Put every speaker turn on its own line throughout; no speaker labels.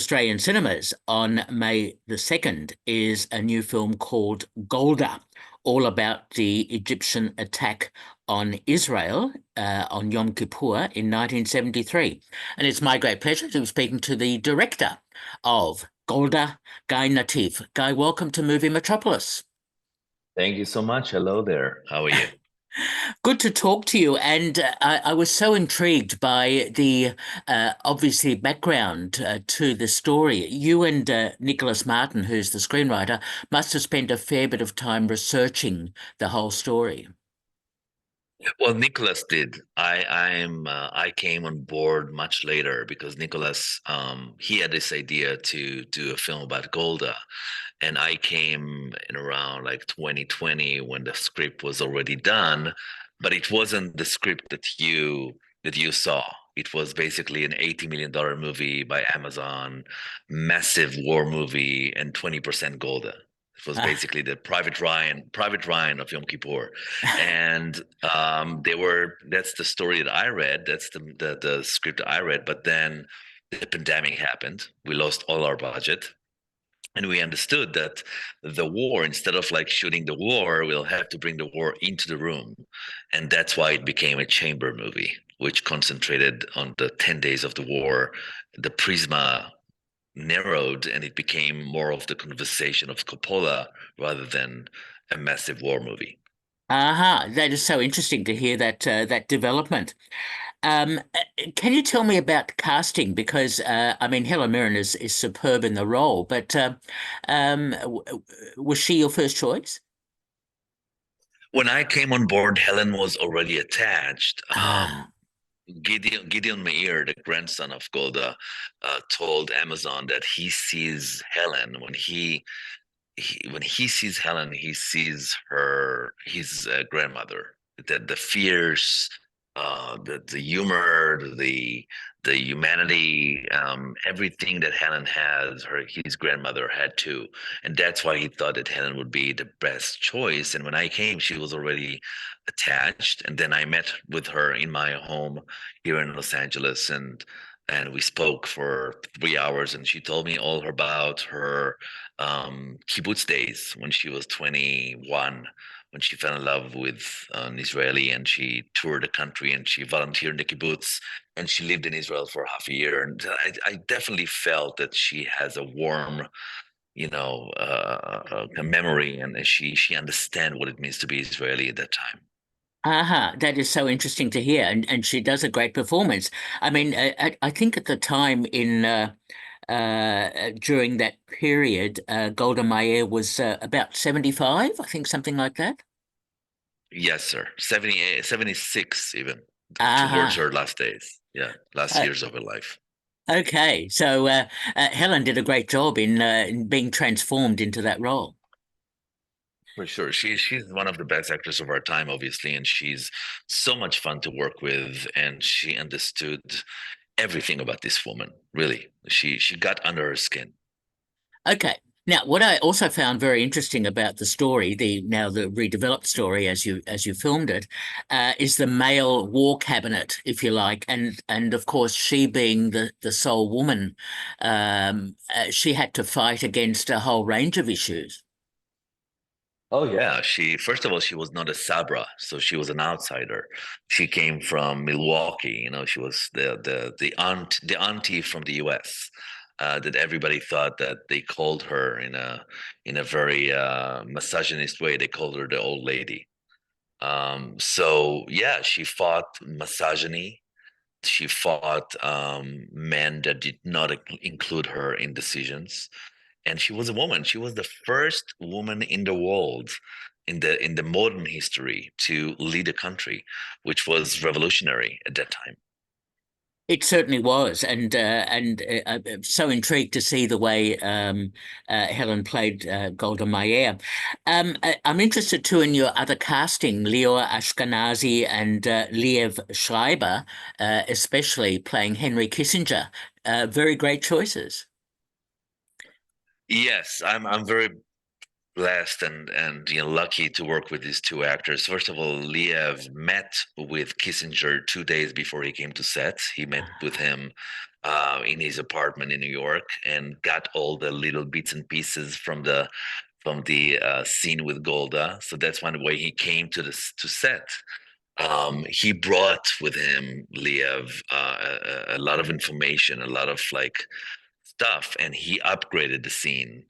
Australian cinemas on May the 2nd is a new film called Golda, all about the Egyptian attack on Israel on Yom Kippur in 1973. And it's my great pleasure to be speaking to the director of Golda, Guy Nattiv. Guy, welcome to Movie Metropolis.
Thank you so much. Hello there. How are you?
Good to talk to you. And I was so intrigued by the obviously background to the story. You and Nicholas Martin, who's the screenwriter, must have spent a fair bit of time researching the whole story.
Well, Nicholas did. I came on board much later because Nicholas he had this idea to do a film about Golda, and I came in around like 2020 when the script was already done, but it wasn't the script that you saw. It was basically an $80 million movie by Amazon, massive war movie, and 20% Golda. It was
Ah,
basically the Private Ryan of Yom Kippur, and that's the story that I read. That's the script I read. But then the pandemic happened. We lost all our budget, and we understood that the war, instead of like shooting the war, we'll have to bring the war into the room, and that's why it became a chamber movie, which concentrated on the 10 days of the war. The prisma narrowed, and it became more of the conversation of Coppola rather than a massive war movie.
aha, that is so interesting to hear that development. Can you tell me about casting? Because I mean, Helen Mirren is superb in the role, but was she your first choice?
When I came on board, Helen was already attached.
Ah,
Gideon Meir, the grandson of Golda, told Amazon that he sees Helen when he sees Helen, he sees her, his grandmother. That the fierce, the humor, the humanity, everything that Helen has, his grandmother had too, and that's why he thought that Helen would be the best choice. And when I came, she was already attached, and then I met with her in my home here in Los Angeles, and we spoke for 3 hours, and she told me all about her kibbutz days when she was 21, when she fell in love with an Israeli, and she toured the country and she volunteered in the kibbutz, and she lived in Israel for half a year. And I definitely felt that she has a warm, a memory, and she understand what it means to be Israeli at that time.
aha, that is so interesting to hear, and she does a great performance. I mean, I think at the time in during that period, Golda Meir was about 75, I think something like that.
Yes, sir. 78, 76 even towards
Aha.
her last days. Yeah, last
Uh,
years of her life.
okay, so Helen did a great job in being transformed into that role.
For sure. She's one of the best actors of our time, obviously, and she's so much fun to work with, and she understood everything about this woman, really. She got under her skin.
Okay. Now, what I also found very interesting about the story, the redeveloped story as you filmed it, is the male war cabinet, if you like, and of course she being the sole woman, she had to fight against a whole range of issues.
Oh yeah, she first of all she was not a Sabra, so she was an outsider. She came from Milwaukee, she was the auntie from the US. That everybody thought that they called her in a very misogynist way. They called her the old lady. So yeah, she fought misogyny. She fought men that did not include her in decisions, and she was a woman. She was the first woman in the world in the modern history to lead a country, which was revolutionary at that time.
It certainly was, and I'm so intrigued to see the way Helen played Golda Meir. I'm interested too in your other casting, Lior Ashkenazi and Liev Schreiber, especially playing Henry Kissinger. Very great choices.
Yes, I'm very blessed and lucky to work with these two actors. First of all, Liev met with Kissinger 2 days before he came to set. He met with him in his apartment in New York and got all the little bits and pieces from the scene with Golda. So that's one way he came to to set. He brought with him Liev a lot of information, a lot of like stuff, and he upgraded the scene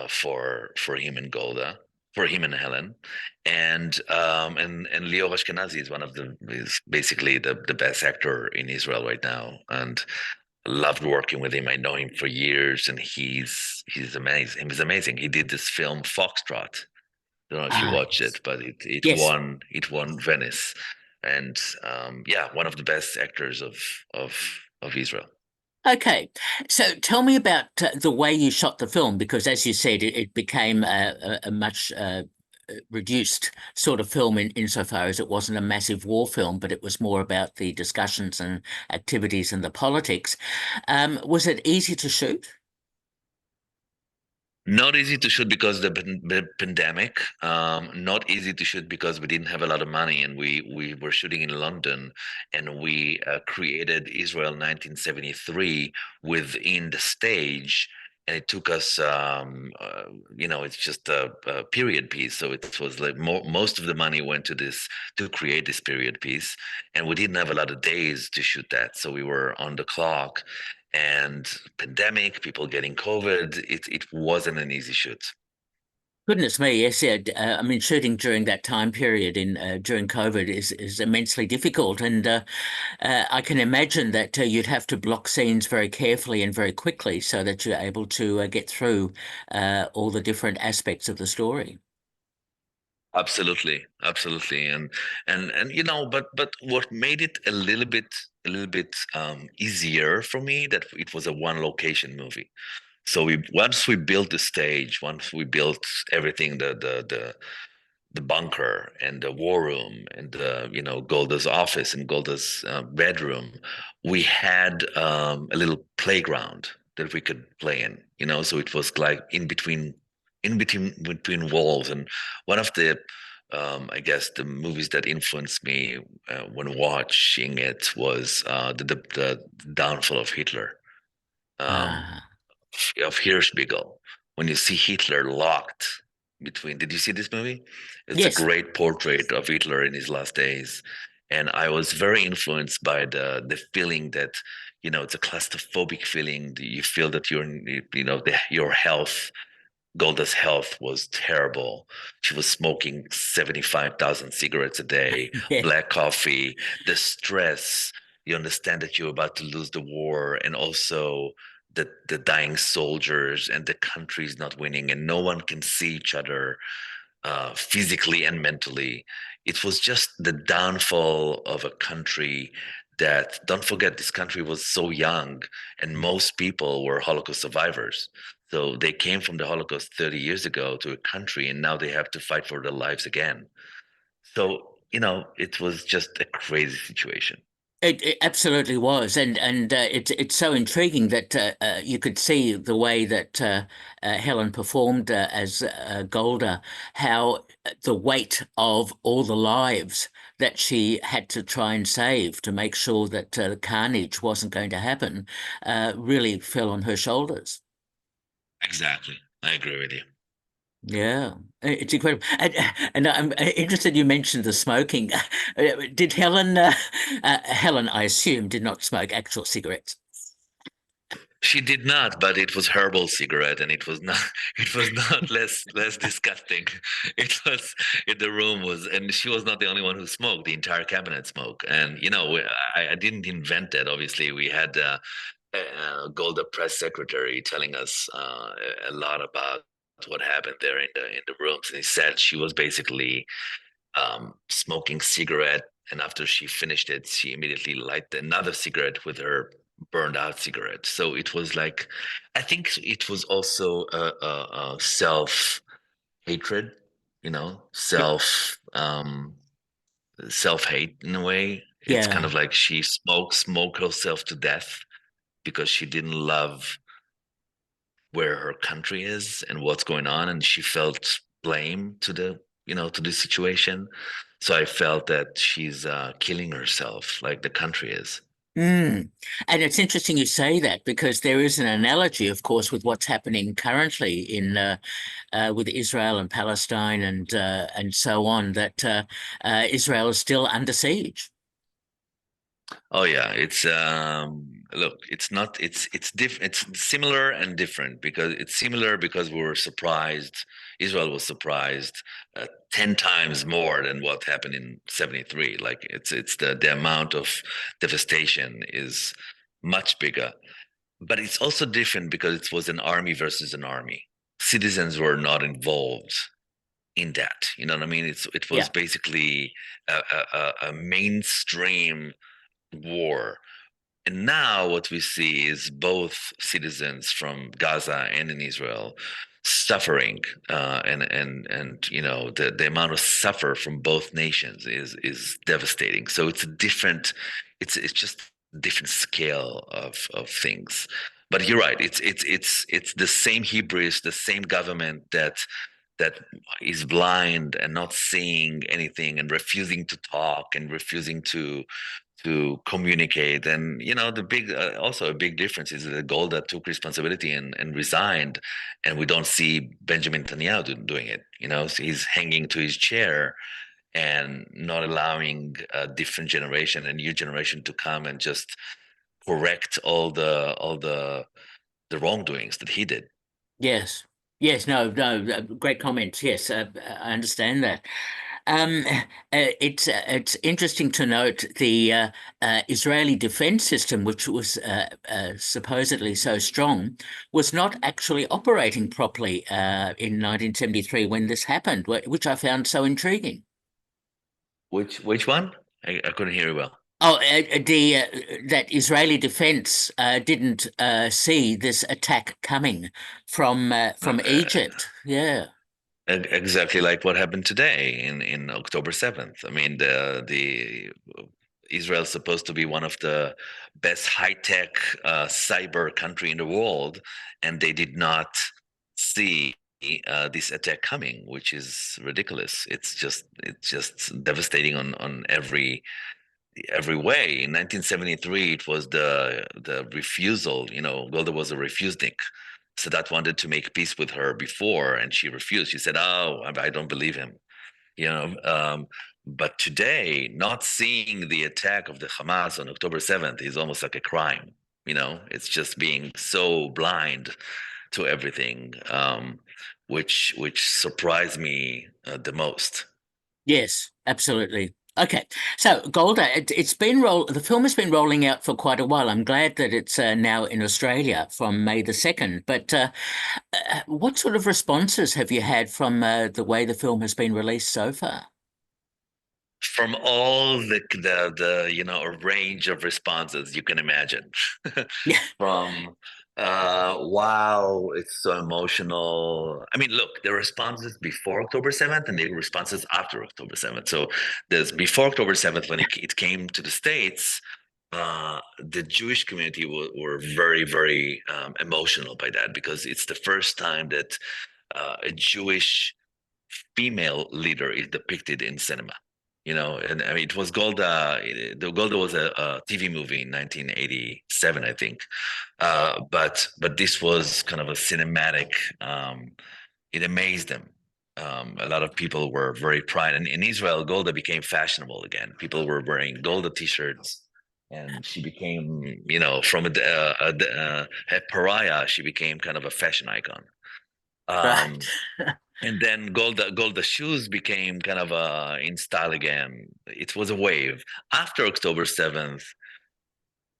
for him and Golda, for him and Helen, and Lior Ashkenazi is one of the is basically the best actor in Israel right now, and loved working with him. I know him for years, and he's amazing. He's amazing. He did this film Foxtrot. I don't know if you watched
Yes.
it, but
Yes.
it won Venice, and yeah, one of the best actors of of Israel.
Okay, so tell me about the way you shot the film, because as you said, it became a much reduced sort of film insofar as it wasn't a massive war film, but it was more about the discussions and activities and the politics. Was it easy to shoot?
Not easy to shoot because the pandemic. Not easy to shoot because we didn't have a lot of money, and we were shooting in London, and we created Israel 1973 within the stage, and it took us, it's just a period piece, so it was like most of the money went to this to create this period piece, and we didn't have a lot of days to shoot that, so we were on the clock and pandemic, people getting COVID. It wasn't an easy shoot.
Goodness me, yes, yeah. I mean, shooting during that time period in during COVID is immensely difficult, and I can imagine that you'd have to block scenes very carefully and very quickly so that you're able to get through all the different aspects of the story.
Absolutely, absolutely, and but what made it a little bit easier for me that it was a one location movie. So we once we built the stage, once we built everything, the bunker and the war room and Golda's office and Golda's bedroom, we had a little playground that we could play in, so it was like between walls. And one of the I guess the movies that influenced me when watching it was the downfall of Hitler, um,
Ah,
of Hirschbiegel. When you see Hitler locked between, did you see this movie? It's a
yes.
great portrait of Hitler in his last days, and I was very influenced by the feeling that it's a claustrophobic feeling. You feel that your health. Golda's health was terrible. She was smoking 75,000 cigarettes a day,
Yeah.
black coffee, the stress. You understand that you're about to lose the war, and also the dying soldiers, and the country's not winning, and no one can see each other physically and mentally. It was just the downfall of a country that, don't forget, this country was so young, and most people were Holocaust survivors. So they came from the Holocaust 30 years ago to a country, and now they have to fight for their lives again. So, it was just a crazy situation.
It absolutely was, and it's so intriguing that you could see the way that Helen performed as Golda, how the weight of all the lives that she had to try and save to make sure that the carnage wasn't going to happen really fell on her shoulders.
Exactly. I agree with you.
Yeah, it's incredible. And I'm interested you mentioned the smoking. Did Helen, Helen, I assume, did not smoke actual cigarettes?
She did not, but it was herbal cigarette, and it was not. It was not less disgusting. It was in the room was, and she was not the only one who smoked. The entire cabinet smoked, and I didn't invent that. Obviously, we had Golda press secretary telling us a lot about what happened there in the rooms, and he said she was basically smoking cigarette, and after she finished it, she immediately lighted another cigarette with her burned out cigarette. So it was like, I think it was also a self hatred, self hate in a way. It's kind
Yeah.
of like she smoked herself to death because she didn't love where her country is and what's going on, and she felt blame to the situation. So I felt that she's killing herself like the country is.
Mm. And it's interesting you say that because there is an analogy, of course, with what's happening currently in with Israel and Palestine and so on, that Israel is still under siege.
Oh yeah, it's look, it's not it's similar and different because it's similar because we were surprised. Israel was surprised 10 times more than what happened in 73. Like it's the amount of devastation is much bigger. But it's also different because it was an army versus an army. Citizens were not involved in that. You know what I mean? It was
Yeah.
basically a mainstream war. And now what we see is both citizens from Gaza and in Israel suffering, and the amount of suffer from both nations is devastating. So it's a different, it's just a different scale of things. But you're right. It's the same Hebrews, the same government that is blind and not seeing anything and refusing to talk and refusing to communicate. And the big also a big difference is that Golda took responsibility and resigned, and we don't see Benjamin Netanyahu doing it. So he's hanging to his chair and not allowing a different generation, a new generation, to come and just correct all the wrongdoings that he did.
Yes. Yes. No. No. Great comments. Yes. I understand that. Um, it's interesting to note the Israeli defense system, which was supposedly so strong, was not actually operating properly in 1973 when this happened, which I found so intriguing.
Which one? I couldn't hear you well.
Oh, the that Israeli defense didn't see this attack coming from
Uh,
Egypt. Yeah,
Exactly like what happened today in October 7th. I mean, the Israel is supposed to be one of the best high-tech cyber country in the world, and they did not see this attack coming, which is ridiculous. It's just devastating on every way. In 1973, it was the refusal. Golda was a refusenik. Sadat wanted to make peace with her before, and she refused. She said, "Oh, I don't believe him." You know. But today, not seeing the attack of the Hamas on October 7th is almost like a crime. It's just being so blind to everything, which surprised me the most.
yes, absolutely. Okay, so Golda, it's been the film has been rolling out for quite a while. I'm glad that it's now in Australia from May the 2nd. But what sort of responses have you had from the way the film has been released so far?
From all the a range of responses you can imagine.
Yeah,
From wow, it's so emotional. I mean, look, the responses before October 7th and the responses after October 7th. So there's before October 7th, when it came to the States, the Jewish community were very, very emotional by that, because it's the first time that a Jewish female leader is depicted in cinema. And I mean, it was Golda. The Golda was a TV movie in 1987, I think. But this was kind of a cinematic. It amazed them. A lot of people were very proud. And in Israel, Golda became fashionable again. People were wearing Golda T-shirts, and she became, from a pariah, she became kind of a fashion icon. Um,
right.
and then Golda shoes became kind of in style again. It was a wave. After October 7th,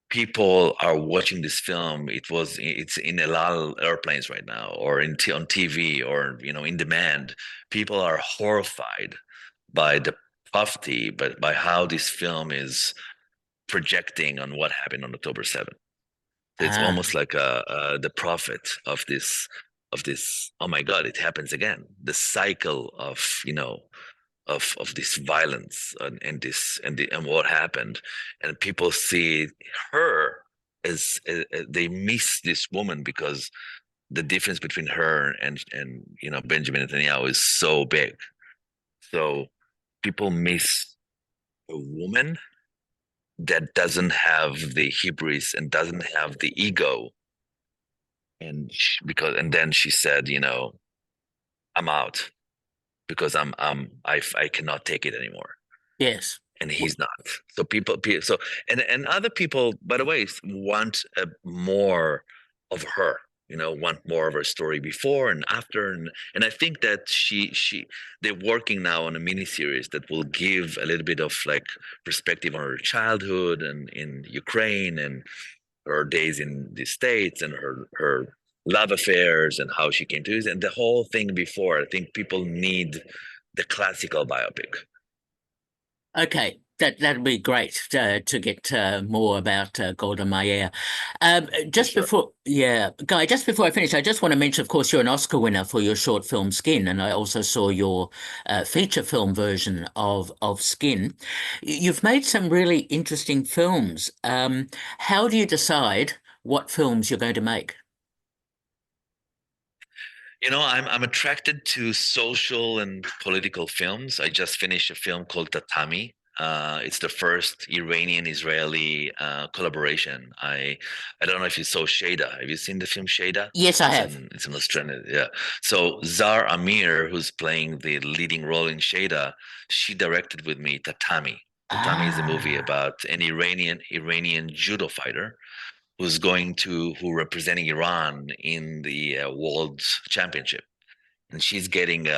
people are watching this film. It's in a lot of airplanes right now, or on TV, or in demand. People are horrified by the poverty, but by how this film is projecting on what happened on October 7th. So it's
Ah,
almost like the prophet of this. Oh my God, it happens again. The cycle of this violence, and what happened, and people see her as they miss this woman, because the difference between her and Benjamin Netanyahu is so big. So people miss a woman that doesn't have the hubris and doesn't have the ego. And then she said, I'm out because I cannot take it anymore.
Yes.
And he's not. So so and other people, by the way, want more of her. Want more of her story before and after, and I think that they're working now on a mini series that will give a little bit of like perspective on her childhood and in Ukraine and her days in the States and her love affairs and how she came to it and the whole thing before. I think people need the classical biopic.
Okay, that'd be great to get more about Golda Meir.
For
Just
sure.
before, yeah, Guy, just before I finish, I just want to mention, of course, you're an Oscar winner for your short film Skin, and I also saw your feature film version of Skin. You've made some really interesting films. How do you decide what films you're going to make?
I'm attracted to social and political films. I just finished a film called Tatami. It's the first Iranian-Israeli collaboration. I don't know if you saw Shada. Have you seen the film Shada?
Yes, I have.
It's an Australian, yeah. So Zar Amir, who's playing the leading role in Shada, she directed with me Tatami. Tatami is a movie
Ah,
about an Iranian judo fighter who representing Iran in the World Championship, and she's getting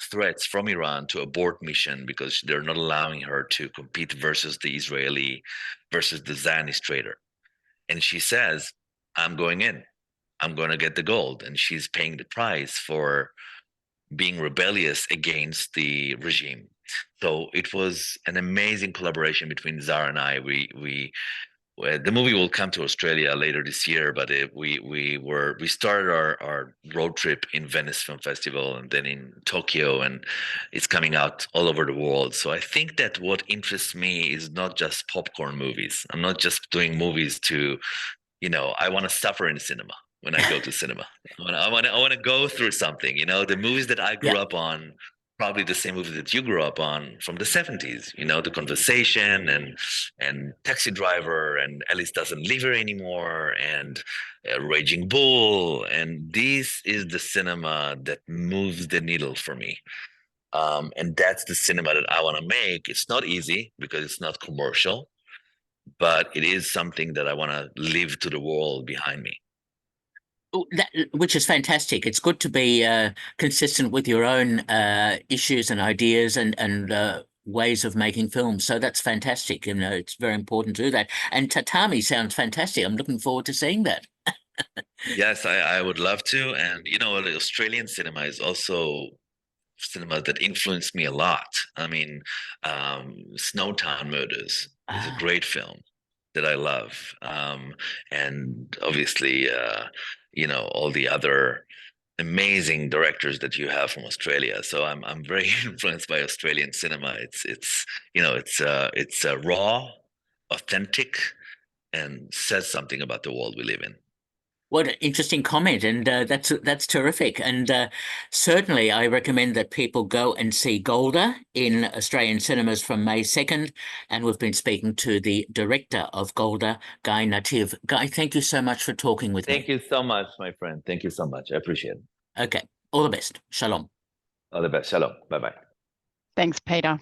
threats from Iran to abort mission because they're not allowing her to compete versus the Zionist trader. And she says, "I'm going in. I'm going to get the gold," and she's paying the price for being rebellious against the regime. So it was an amazing collaboration between Zara and I. Well, the movie will come to Australia later this year, but we started our road trip in Venice Film Festival and then in Tokyo, and it's coming out all over the world. So I think that what interests me is not just popcorn movies. I'm not just doing movies I want to suffer in cinema when I go to cinema. I want to go through something. The movies that I
yeah.
grew up on, probably the same movie that you grew up on from the 70s. The Conversation and Taxi Driver and Alice Doesn't Live Here Anymore and Raging Bull. And this is the cinema that moves the needle for me. And that's the cinema that I want to make. It's not easy because it's not commercial, but it is something that I want to leave to the world behind me.
Oh, which is fantastic. It's good to be consistent with your own issues and ideas and ways of making films. So that's fantastic. It's very important to do that. And Tatami sounds fantastic. I'm looking forward to seeing that.
Yes, I would love to. And, the Australian cinema is also cinema that influenced me a lot. I mean, Snowtown Murders is a
Ah,
great film that I love. And obviously, all the other amazing directors that you have from Australia. So I'm very influenced by Australian cinema. It's raw, authentic, and says something about the world we live in.
what an interesting comment, and that's terrific. And certainly, I recommend that people go and see Golda in Australian cinemas from May 2nd. And we've been speaking to the director of Golda, Guy Nattiv. Guy, thank you so much for talking with
Thank
me.
you so much, my friend. Thank you so much. I appreciate it.
Okay, all the best. Shalom.
All the best. Shalom. Bye bye.
Thanks, Peter.